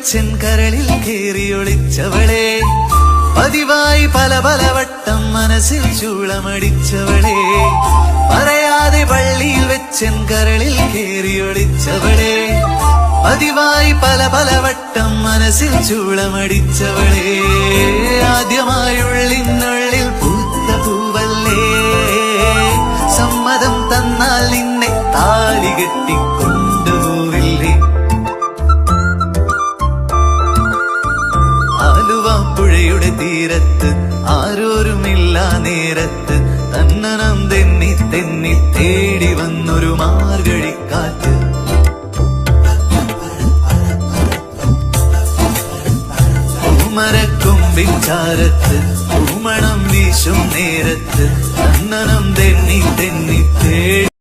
വെച്ചൻ കരളിൽ കേറിയൊളിച്ചവളെ, പതിവായി പല പല വട്ടം മനസ്സിൽ ചൂളമടിച്ചവളെ, പറയാതെ പള്ളിയിൽ വെച്ചൻ കരളിൽ കേറിയൊളിച്ചവളെ, പതിവായി പല പല വട്ടം മനസ്സിൽ ചൂളമടിച്ചവളെ, ആദ്യമായുള്ളിനുള്ളിൽ പൂത്ത പൂവല്ലേ, സമ്മതം തന്നാൽ നിന്നെ താലി കെട്ടിക്കൊണ്ടുപോവില്ലേ. ആലുവാപ്പുഴയുടെ തീരത്ത് ആരോരുമില്ല നേരത്ത്, തന്നനം തെന്നി തെന്നി തേടി വന്നൊരു മാർഗഴിക്കാറ്റ്, പൂമരക്കൊമ്പിൻ ചാരത്ത് പൂമണം വീശും നേരത്ത്, തന്നനം തെന്നി തെന്നി തേടി